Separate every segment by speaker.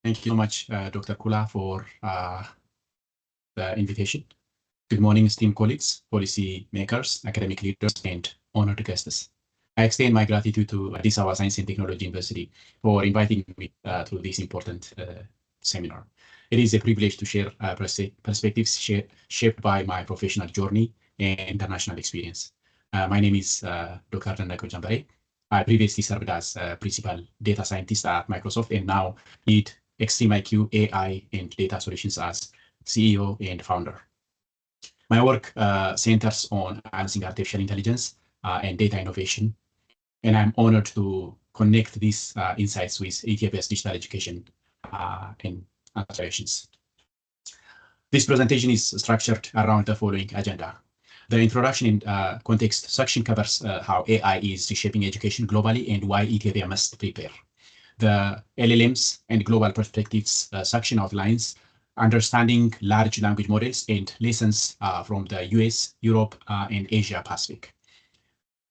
Speaker 1: Thank you so much, Dr. Kula, for the invitation. Good morning, esteemed colleagues, policy makers, academic leaders, and honored guests. I extend my gratitude to Addis Ababa Science and Technology University for inviting me to this important seminar. It is a privilege to share perspectives shaped by my professional journey and international experience. My name is Dr. Dandako Jambare. I previously served as principal data scientist at Microsoft and now lead Extreme IQ AI and Data Solutions as CEO and founder. My work centers on advancing artificial intelligence and data innovation, and I'm honored to connect these insights with Ethiopia's digital education and aspirations. This presentation is structured around the following agenda. The introduction and context section covers how AI is reshaping education globally and why Ethiopia must prepare. The LLMs and global perspectives section outlines understanding large language models and lessons from the US, Europe, and Asia Pacific.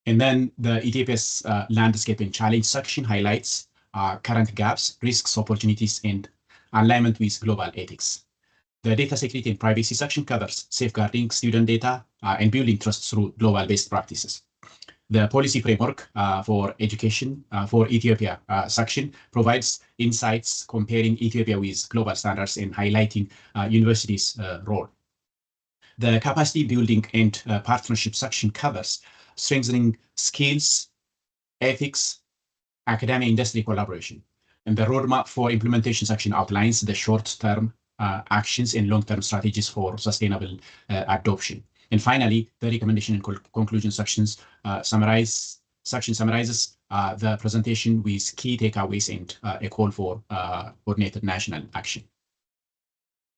Speaker 1: And then the Ethiopia's landscape and challenge section highlights current gaps, risks, opportunities, and alignment with global ethics. The data security and privacy section covers safeguarding student data and building trust through global best practices. The policy framework for education for Ethiopia section provides insights comparing Ethiopia with global standards and highlighting universities' role. The capacity building and partnership section covers strengthening skills, ethics, academic industry collaboration. And the roadmap for implementation section outlines the short-term actions and long-term strategies for sustainable adoption. And finally, the recommendation and conclusion sections summarizes the presentation with key takeaways and a call for coordinated national action.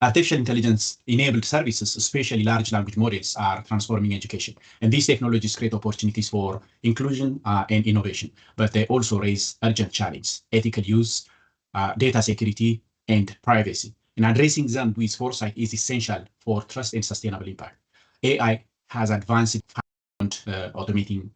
Speaker 1: Artificial intelligence-enabled services, especially large language models, are transforming education. And these technologies create opportunities for inclusion and innovation, but they also raise urgent challenges: ethical use, data security, and privacy. And addressing them with foresight is essential for trust and sustainable impact. AI has advanced beyond automating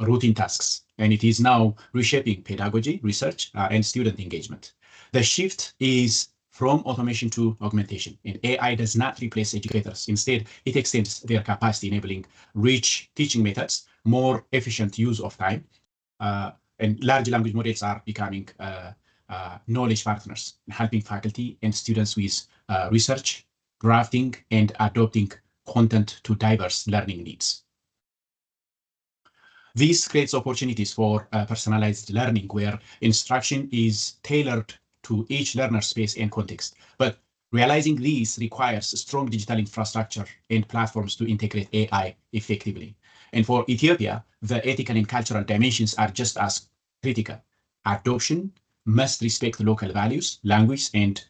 Speaker 1: routine tasks, and it is now reshaping pedagogy, research, and student engagement. The shift is from automation to augmentation, and AI does not replace educators. Instead, it extends their capacity, enabling rich teaching methods, more efficient use of time, and large language models are becoming knowledge partners, helping faculty and students with research, drafting, and adopting content to diverse learning needs. This creates opportunities for personalized learning where instruction is tailored to each learner's space and context. But realizing these requires strong digital infrastructure and platforms to integrate AI effectively. And for Ethiopia, the ethical and cultural dimensions are just as critical. Adoption must respect local values, language, and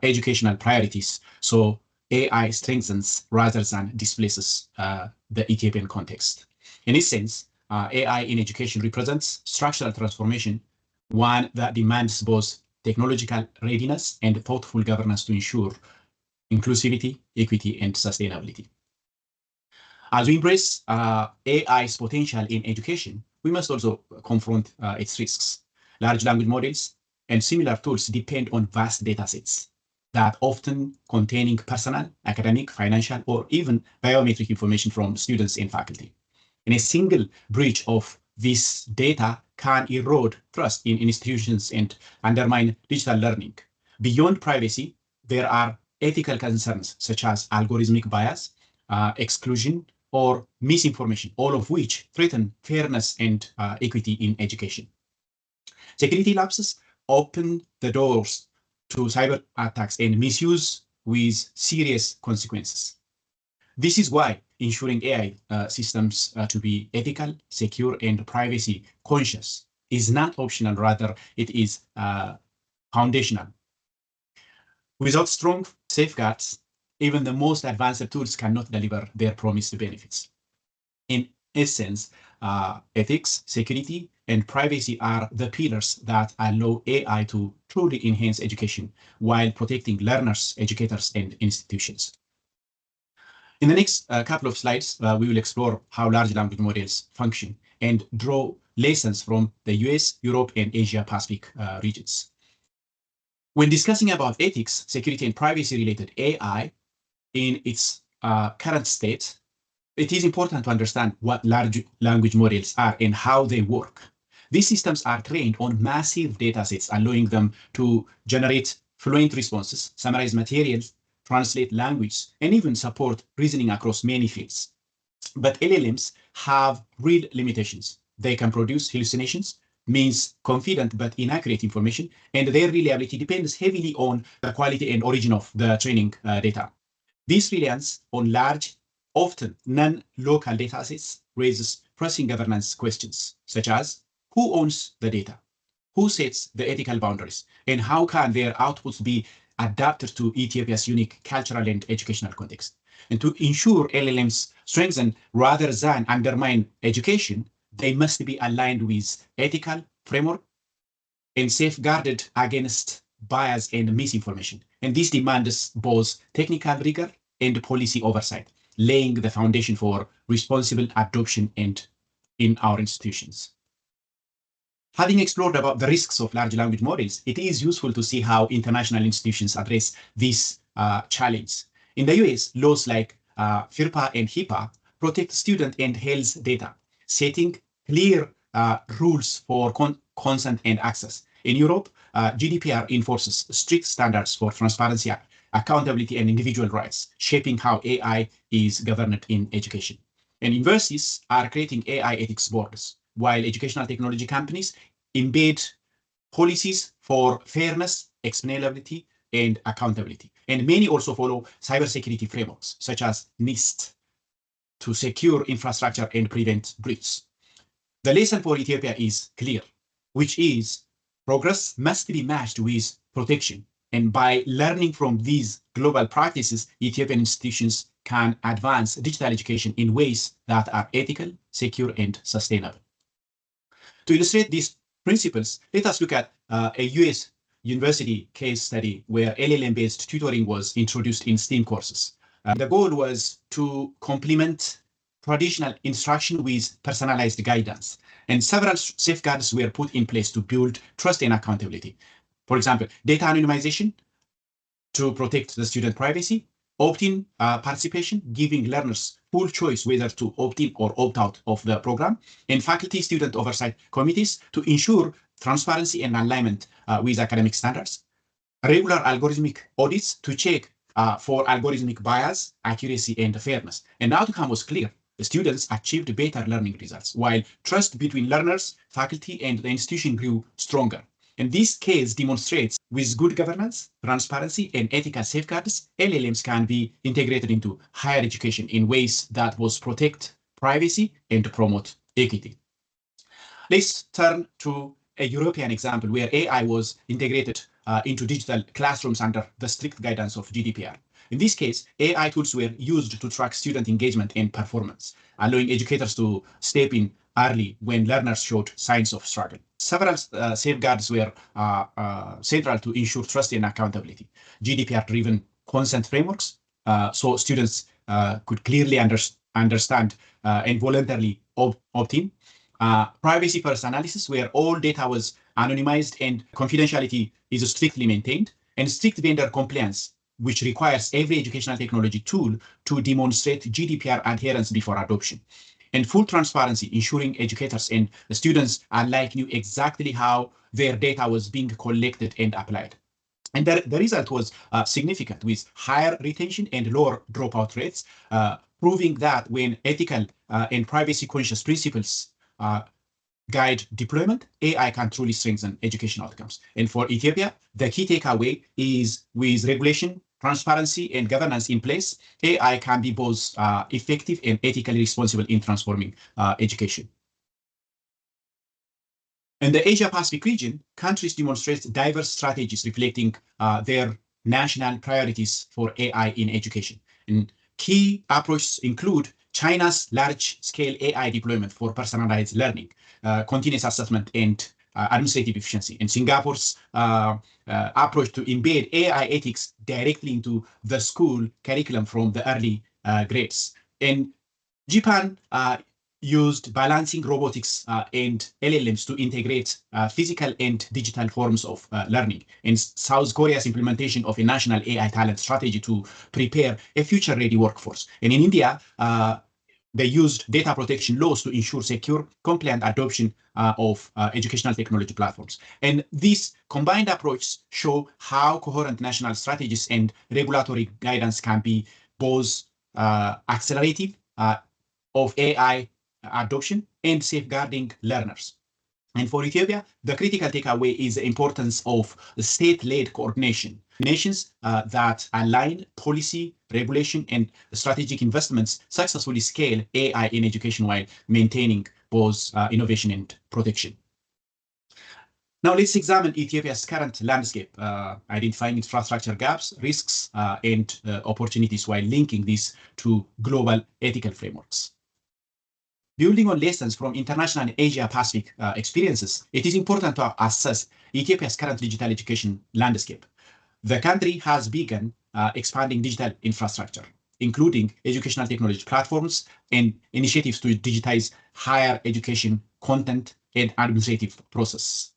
Speaker 1: educational priorities, so AI strengthens rather than displaces the Ethiopian context. In this sense, AI in education represents structural transformation, one that demands both technological readiness and thoughtful governance to ensure inclusivity, equity, and sustainability. As we embrace AI's potential in education, we must also confront its risks. Large language models and similar tools depend on vast datasets that often containing personal, academic, financial, or even biometric information from students and faculty. And a single breach of this data can erode trust in institutions and undermine digital learning. Beyond privacy, there are ethical concerns such as algorithmic bias, exclusion, or misinformation, all of which threaten fairness and equity in education. Security lapses open the doors to cyber attacks and misuse with serious consequences. This is why ensuring AI systems to be ethical, secure, and privacy conscious is not optional, rather it is foundational. Without strong safeguards, even the most advanced tools cannot deliver their promised benefits. In essence, ethics, security, and privacy are the pillars that allow AI to truly enhance education while protecting learners, educators, and institutions. In the next couple of slides, we will explore how large language models function and draw lessons from the US, Europe, and Asia Pacific regions. When discussing about ethics, security, and privacy-related AI in its current state, it is important to understand what large language models are and how they work. These systems are trained on massive datasets, allowing them to generate fluent responses, summarize materials, translate language, and even support reasoning across many fields. But LLMs have real limitations. They can produce hallucinations, means confident but inaccurate information, and their reliability depends heavily on the quality and origin of the training data. This reliance on large, often non-local datasets raises pressing governance questions, such as who owns the data, who sets the ethical boundaries, and how can their outputs be adapted to Ethiopia's unique cultural and educational context. And to ensure LLMs strengthen rather than undermine education, they must be aligned with ethical framework and safeguarded against bias and misinformation. And this demands both technical rigor and policy oversight, laying the foundation for responsible adoption and in our institutions. Having explored about the risks of large language models, it is useful to see how international institutions address this challenge. In the US, laws like FIRPA and HIPAA protect student and health data, setting clear rules for consent and access. In Europe, GDPR enforces strict standards for transparency, accountability, and individual rights, shaping how AI is governed in education. And universities are creating AI ethics boards, while educational technology companies embed policies for fairness, explainability, and accountability. And many also follow cybersecurity frameworks, such as NIST, to secure infrastructure and prevent breaches. The lesson for Ethiopia is clear, which is progress must be matched with protection. And by learning from these global practices, Ethiopian institutions can advance digital education in ways that are ethical, secure, and sustainable. To illustrate these principles, let us look at a US university case study where LLM-based tutoring was introduced in STEAM courses. The goal was to complement traditional instruction with personalized guidance, and several safeguards were put in place to build trust and accountability. For example, data anonymization to protect the student privacy, opt-in participation, giving learners full choice whether to opt-in or opt-out of the program, and faculty-student oversight committees to ensure transparency and alignment with academic standards, regular algorithmic audits to check for algorithmic bias, accuracy, and fairness. And the outcome was clear. The students achieved better learning results, while trust between learners, faculty, and the institution grew stronger. And this case demonstrates with good governance, transparency, and ethical safeguards, LLMs can be integrated into higher education in ways that will protect privacy and promote equity. Let's turn to a European example where AI was integrated into digital classrooms under the strict guidance of GDPR. In this case, AI tools were used to track student engagement and performance, allowing educators to step in early when learners showed signs of struggle. Several safeguards were central to ensure trust and accountability. GDPR-driven consent frameworks, so students could clearly understand and voluntarily opt in. Privacy first analysis, where all data was anonymized and confidentiality is strictly maintained, and strict vendor compliance, which requires every educational technology tool to demonstrate GDPR adherence before adoption. And full transparency, ensuring educators and the students alike knew exactly how their data was being collected and applied. And the result was significant, with higher retention and lower dropout rates, proving that when ethical and privacy-conscious principles guide deployment, AI can truly strengthen education outcomes. And for Ethiopia, the key takeaway is with regulation, transparency, and governance in place, AI can be both effective and ethically responsible in transforming education. In the Asia-Pacific region, countries demonstrate diverse strategies reflecting their national priorities for AI in education. And key approaches include China's large-scale AI deployment for personalized learning, continuous assessment, and administrative efficiency, and Singapore's approach to embed AI ethics directly into the school curriculum from the early grades. And Japan used balancing robotics and LLMs to integrate physical and digital forms of learning. In South Korea's implementation of a national AI talent strategy to prepare a future-ready workforce. And in India, they used data protection laws to ensure secure, compliant adoption of educational technology platforms. And these combined approaches show how coherent national strategies and regulatory guidance can be both accelerative of AI adoption and safeguarding learners. And for Ethiopia, the critical takeaway is the importance of state-led coordination. Nations that align policy, regulation, and strategic investments successfully scale AI in education while maintaining both innovation and protection. Now let's examine Ethiopia's current landscape, identifying infrastructure gaps, risks, and opportunities while linking this to global ethical frameworks. Building on lessons from international and Asia-Pacific experiences, it is important to assess Ethiopia's current digital education landscape. The country has begun expanding digital infrastructure, including educational technology platforms and initiatives to digitize higher education content and administrative processes.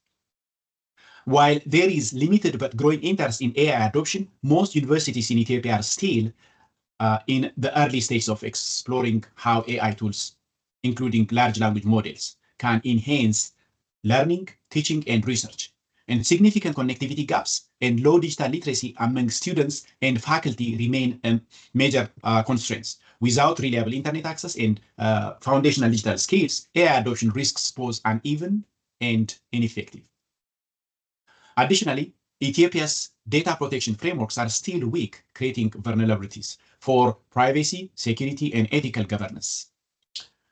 Speaker 1: While there is limited but growing interest in AI adoption, most universities in Ethiopia are still in the early stages of exploring how AI tools, including large language models, can enhance learning, teaching, and research. And significant connectivity gaps and low digital literacy among students and faculty remain major constraints. Without reliable internet access and foundational digital skills, AI adoption risks pose uneven and ineffective. Additionally, Ethiopia's data protection frameworks are still weak, creating vulnerabilities for privacy, security, and ethical governance.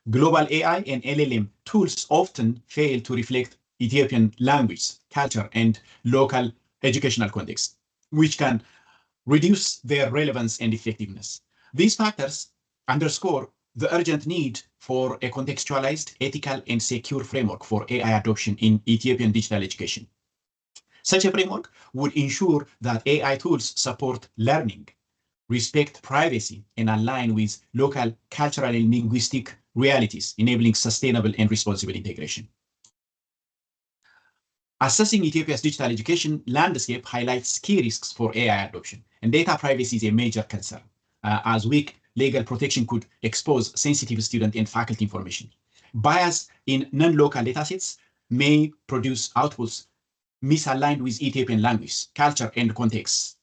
Speaker 1: Global AI and LLM tools often fail to reflect Ethiopian language, culture, and local educational context, which can reduce their relevance and effectiveness. These factors underscore the urgent need for a contextualized, ethical, and secure framework for AI adoption in Ethiopian digital education. Such a framework would ensure that AI tools support learning, respect privacy, and align with local cultural and linguistic realities, enabling sustainable and responsible integration. Assessing Ethiopia's digital education landscape highlights key risks for AI adoption, and data privacy is a major concern, as weak legal protection could expose sensitive student and faculty information. Bias in non-local datasets may produce outputs misaligned with Ethiopian language, culture, and context,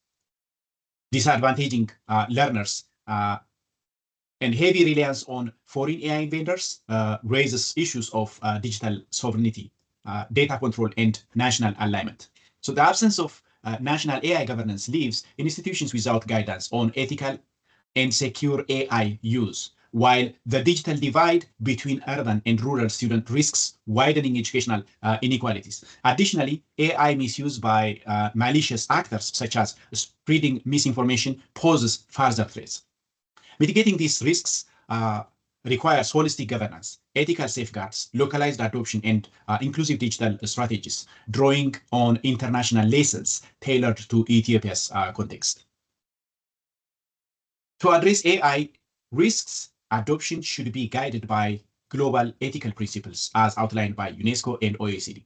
Speaker 1: disadvantaging learners. And heavy reliance on foreign AI vendors raises issues of digital sovereignty, data control, and national alignment. So the absence of national AI governance leaves institutions without guidance on ethical and secure AI use, while the digital divide between urban and rural students risks widening educational inequalities. Additionally, AI misuse by malicious actors, such as spreading misinformation, poses further threats. Mitigating these risks requires holistic governance, ethical safeguards, localized adoption, and inclusive digital strategies, drawing on international lessons tailored to Ethiopia's context. To address AI risks, adoption should be guided by global ethical principles as outlined by UNESCO and OECD.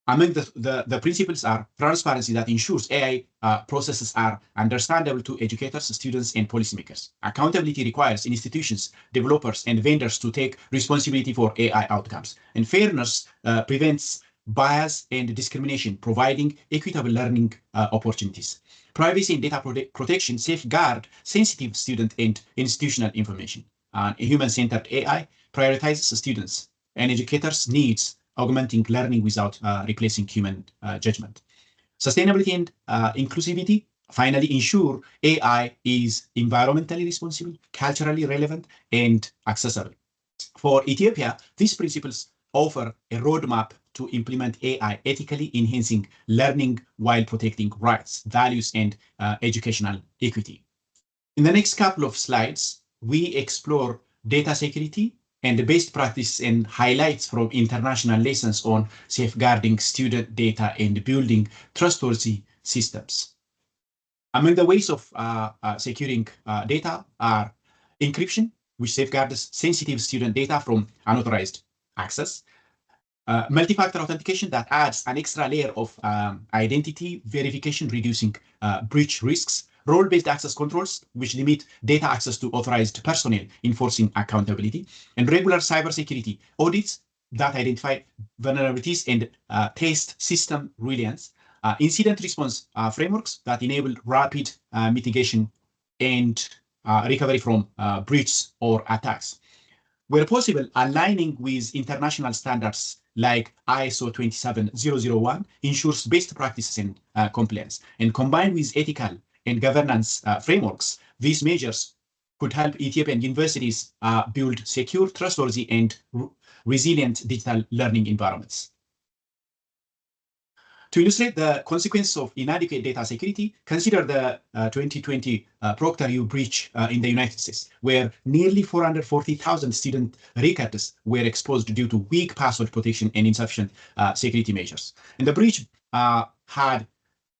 Speaker 1: Among the principles are transparency that ensures AI processes are understandable to educators, students, and policymakers. Accountability requires institutions, developers, and vendors to take responsibility for AI outcomes. And fairness prevents bias and discrimination, providing equitable learning opportunities. Privacy and data protection safeguard sensitive student and institutional information. Human-centered AI prioritizes students and educators' needs, augmenting learning without replacing human judgment. Sustainability and inclusivity finally ensure AI is environmentally responsible, culturally relevant, and accessible. For Ethiopia, these principles offer a roadmap to implement AI ethically, enhancing learning while protecting rights, values, and educational equity. In the next couple of slides, we explore data security and the best practice and highlights from international lessons on safeguarding student data and building trustworthy systems. Among the ways of securing data are encryption, which safeguards sensitive student data from unauthorized access. Multi-factor authentication that adds an extra layer of identity verification, reducing breach risks. Role-based access controls, which limit data access to authorized personnel, enforcing accountability. And regular cybersecurity audits that identify vulnerabilities and test system resilience. Incident response frameworks that enable rapid mitigation and recovery from breaches or attacks. Where possible, aligning with international standards like ISO 27001 ensures best practices in compliance. And combined with ethical and governance frameworks, these measures could help Ethiopian universities build secure, trustworthy, and resilient digital learning environments. To illustrate the consequence of inadequate data security, consider the 2020 Proctor U breach in the United States, where nearly 440,000 student records were exposed due to weak password protection and insufficient security measures. And the breach had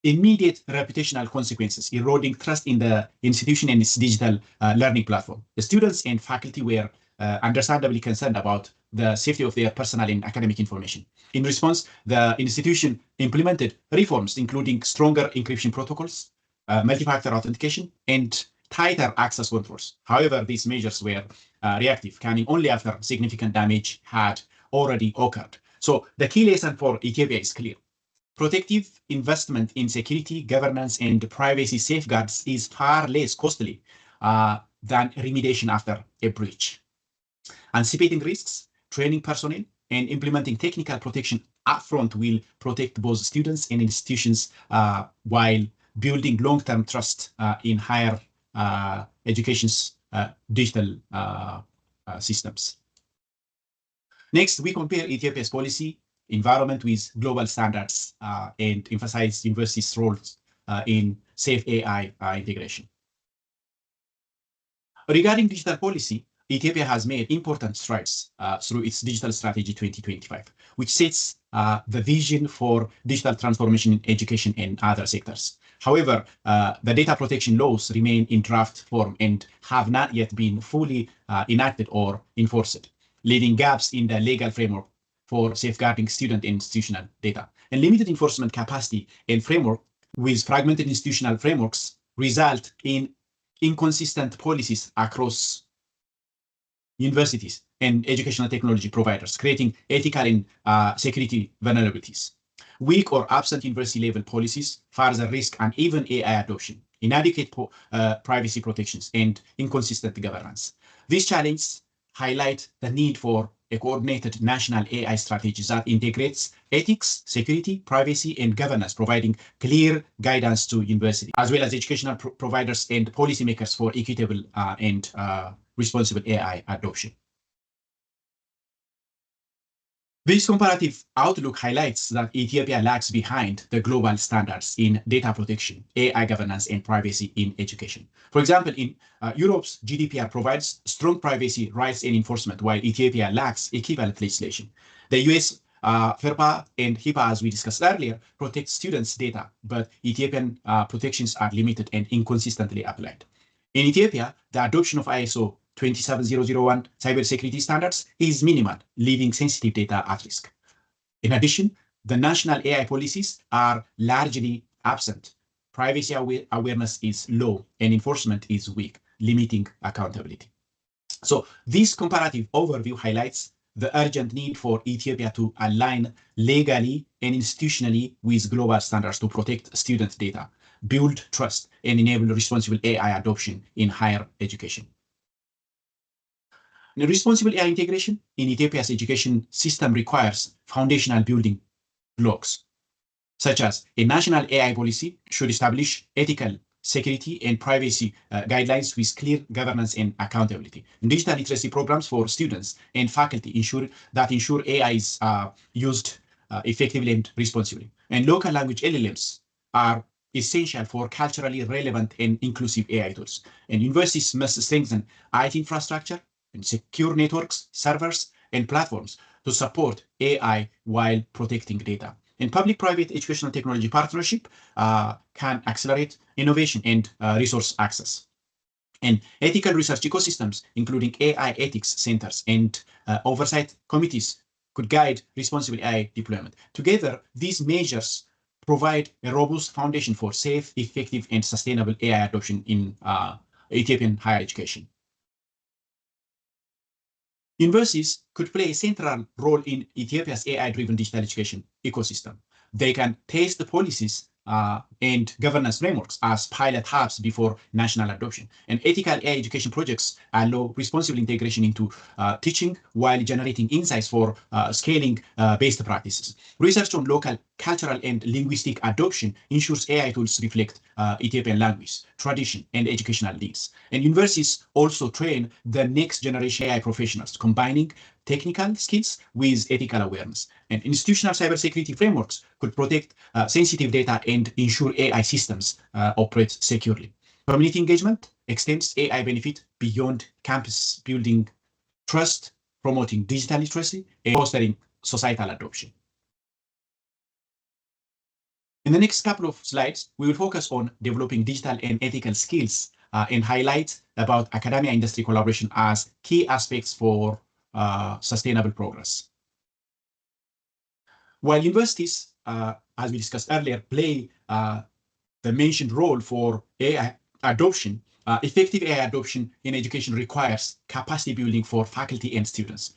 Speaker 1: immediate reputational consequences, eroding trust in the institution and its digital learning platform. The students and faculty were understandably concerned about the safety of their personal and academic information. In response, the institution implemented reforms, including stronger encryption protocols, multi-factor authentication, and tighter access controls. However, these measures were reactive, coming only after significant damage had already occurred. So the key lesson for Ethiopia is clear. Protective investment in security, governance, and privacy safeguards is far less costly than remediation after a breach. Anticipating risks, training personnel, and implementing technical protection upfront will protect both students and institutions while building long-term trust in higher education's digital systems. Next, we compare Ethiopia's policy environment with global standards and emphasize universities' roles in safe AI integration. Regarding digital policy, Ethiopia has made important strides through its Digital Strategy 2025, which sets the vision for digital transformation in education and other sectors. However, the data protection laws remain in draft form and have not yet been fully enacted or enforced, leaving gaps in the legal framework for safeguarding student and institutional data. And limited enforcement capacity and framework with fragmented institutional frameworks result in inconsistent policies across universities and educational technology providers, creating ethical and security vulnerabilities. Weak or absent university-level policies further risk uneven AI adoption, inadequate privacy protections, and inconsistent governance. These challenges highlight the need for a coordinated national AI strategy that integrates ethics, security, privacy, and governance, providing clear guidance to universities, as well as educational providers and policymakers for equitable and responsible AI adoption. This comparative outlook highlights that Ethiopia lags behind the global standards in data protection, AI governance, and privacy in education. For example, in Europe's GDPR provides strong privacy rights and enforcement, while Ethiopia lacks equivalent legislation. The US FERPA and HIPAA, as we discussed earlier, protect students' data, but Ethiopian protections are limited and inconsistently applied. In Ethiopia, the adoption of ISO 27001 cybersecurity standards is minimal, leaving sensitive data at risk. In addition, the national AI policies are largely absent. Privacy awareness is low and enforcement is weak, limiting accountability. So this comparative overview highlights the urgent need for Ethiopia to align legally and institutionally with global standards to protect student data, build trust, and enable responsible AI adoption in higher education. The responsible AI integration in Ethiopia's education system requires foundational building blocks, such as a national AI policy should establish ethical, security, and privacy guidelines with clear governance and accountability. And digital literacy programs for students and faculty ensure AI is used effectively and responsibly. And local language LLMs are essential for culturally relevant and inclusive AI tools. And universities must strengthen IT infrastructure and secure networks, servers, and platforms to support AI while protecting data. And public-private educational technology partnership can accelerate innovation and resource access. And ethical research ecosystems, including AI ethics centers and oversight committees, could guide responsible AI deployment. Together, these measures provide a robust foundation for safe, effective, and sustainable AI adoption in Ethiopian higher education. Universities could play a central role in Ethiopia's AI-driven digital education ecosystem. They can test the policies and governance frameworks as pilot hubs before national adoption. And ethical AI education projects allow responsible integration into teaching while generating insights for scaling best practices. Research on local cultural and linguistic adoption ensures AI tools reflect Ethiopian language, tradition, and educational needs. And universities also train the next generation AI professionals, combining technical skills with ethical awareness. And institutional cybersecurity frameworks could protect sensitive data and ensure AI systems operate securely. Community engagement extends AI benefit beyond campus, building trust, promoting digital literacy, and fostering societal adoption. In the next couple of slides, we will focus on developing digital and ethical skills and highlight about academia-industry collaboration as key aspects for sustainable progress. While universities, as we discussed earlier, play the mentioned role for AI adoption, effective AI adoption in education requires capacity building for faculty and students.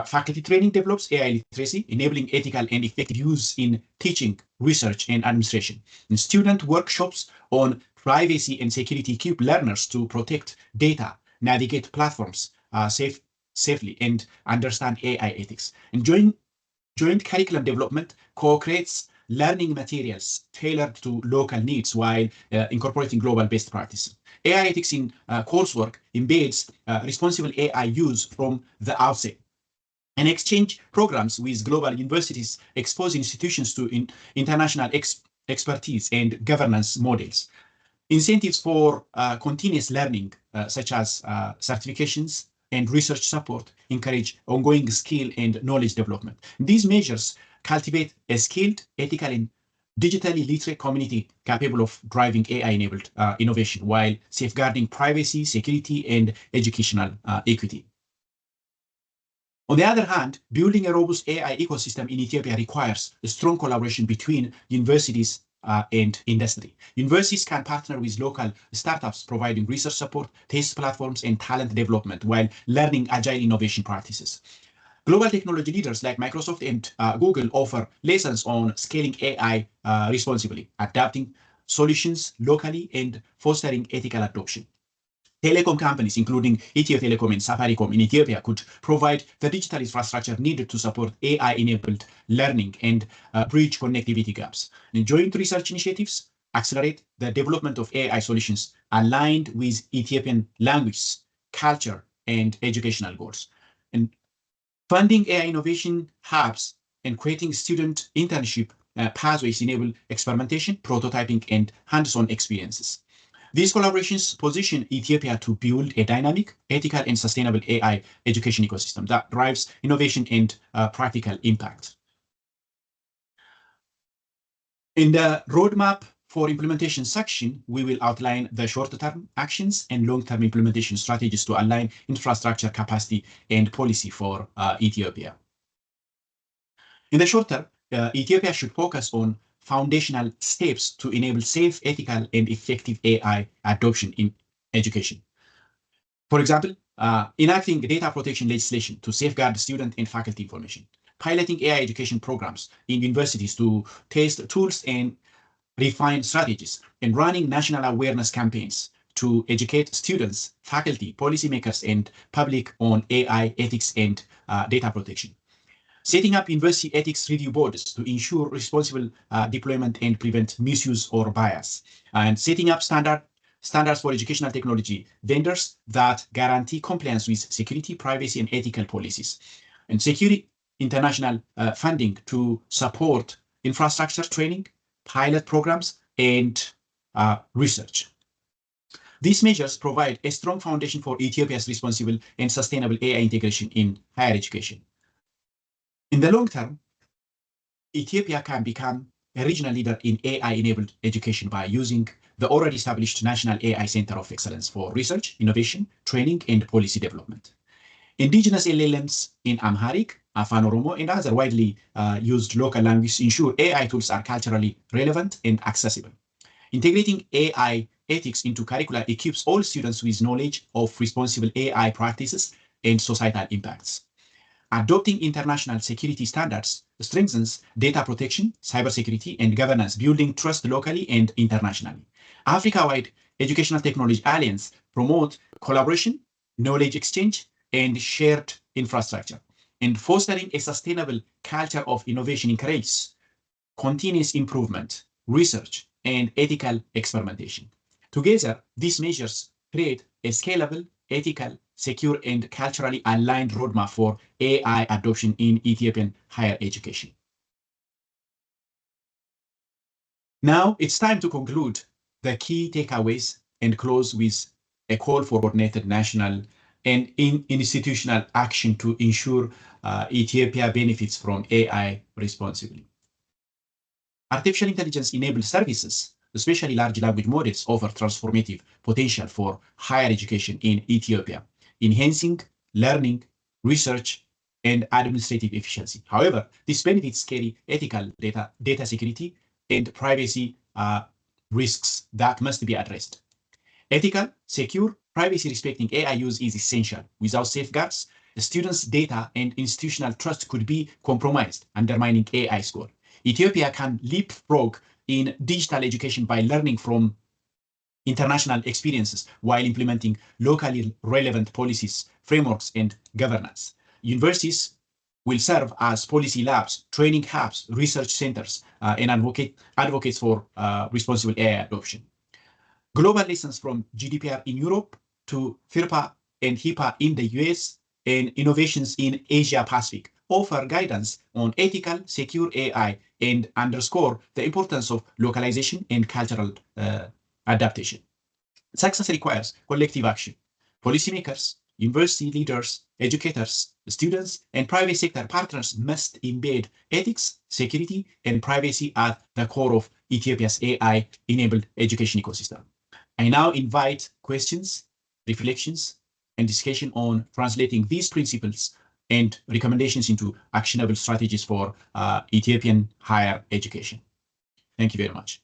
Speaker 1: Faculty training develops AI literacy, enabling ethical and effective use in teaching, research, and administration. And student workshops on privacy and security equip learners to protect data, navigate platforms safely, and understand AI ethics. And joint curriculum development co-creates learning materials tailored to local needs while incorporating global best practices. AI ethics in coursework embeds responsible AI use from the outset. And exchange programs with global universities expose institutions to international expertise and governance models. Incentives for continuous learning, such as certifications and research support, encourage ongoing skill and knowledge development. These measures cultivate a skilled, ethical, and digitally literate community capable of driving AI-enabled innovation while safeguarding privacy, security, and educational equity. On the other hand, building a robust AI ecosystem in Ethiopia requires a strong collaboration between universities and industry. Universities can partner with local startups, providing research support, test platforms, and talent development while learning agile innovation practices. Global technology leaders like Microsoft and Google offer lessons on scaling AI responsibly, adapting solutions locally, and fostering ethical adoption. Telecom companies, including Ethio Telecom and Safaricom in Ethiopia, could provide the digital infrastructure needed to support AI-enabled learning and bridge connectivity gaps. And joint research initiatives accelerate the development of AI solutions aligned with Ethiopian language, culture, and educational goals. And funding AI innovation hubs and creating student internship pathways enable experimentation, prototyping, and hands-on experiences. These collaborations position Ethiopia to build a dynamic, ethical, and sustainable AI education ecosystem that drives innovation and practical impact. In the roadmap for implementation section, we will outline the short-term actions and long-term implementation strategies to align infrastructure capacity and policy for Ethiopia. In the short term, Ethiopia should focus on foundational steps to enable safe, ethical, and effective AI adoption in education. For example, enacting data protection legislation to safeguard student and faculty information, piloting AI education programs in universities to test tools and refine strategies, and running national awareness campaigns to educate students, faculty, policymakers, and public on AI ethics and data protection. Setting up university ethics review boards to ensure responsible deployment and prevent misuse or bias. And setting up standards for educational technology vendors that guarantee compliance with security, privacy, and ethical policies. And securing international funding to support infrastructure training, pilot programs, and research. These measures provide a strong foundation for Ethiopia's responsible and sustainable AI integration in higher education. In the long term, Ethiopia can become a regional leader in AI-enabled education by using the already established National AI Center of Excellence for Research, Innovation, Training, and Policy Development. Indigenous LLMs in Amharic, Afan Oromo, and other widely used local languages ensure AI tools are culturally relevant and accessible. Integrating AI ethics into curricula equips all students with knowledge of responsible AI practices and societal impacts. Adopting international security standards strengthens data protection, cybersecurity, and governance, building trust locally and internationally. Africa-wide Educational Technology Alliance promote collaboration, knowledge exchange, and shared infrastructure, and fostering a sustainable culture of innovation encourages continuous improvement, research, and ethical experimentation. Together, these measures create a scalable, ethical, secure, and culturally aligned roadmap for AI adoption in Ethiopian higher education. Now it's time to conclude the key takeaways and close with a call for coordinated national and institutional action to ensure Ethiopia benefits from AI responsibly. Artificial intelligence-enabled services, especially large language models, offer transformative potential for higher education in Ethiopia, enhancing learning, research, and administrative efficiency. However, these benefits carry ethical data security and privacy risks that must be addressed. Ethical, secure, privacy-respecting AI use is essential. Without safeguards, the students' data and institutional trust could be compromised, undermining AI's goal. Ethiopia can leapfrog in digital education by learning from international experiences while implementing locally relevant policies, frameworks, and governance. Universities will serve as policy labs, training hubs, research centers, and advocates for responsible AI adoption. Global lessons from GDPR in Europe to FIRPA and HIPAA in the US and innovations in Asia Pacific offer guidance on ethical, secure AI and underscore the importance of localization and cultural adaptation. Success requires collective action. Policymakers, university leaders, educators, students, and private sector partners must embed ethics, security, and privacy at the core of Ethiopia's AI-enabled education ecosystem. I now invite questions, reflections, and discussion on translating these principles and recommendations into actionable strategies for Ethiopian higher education. Thank you very much.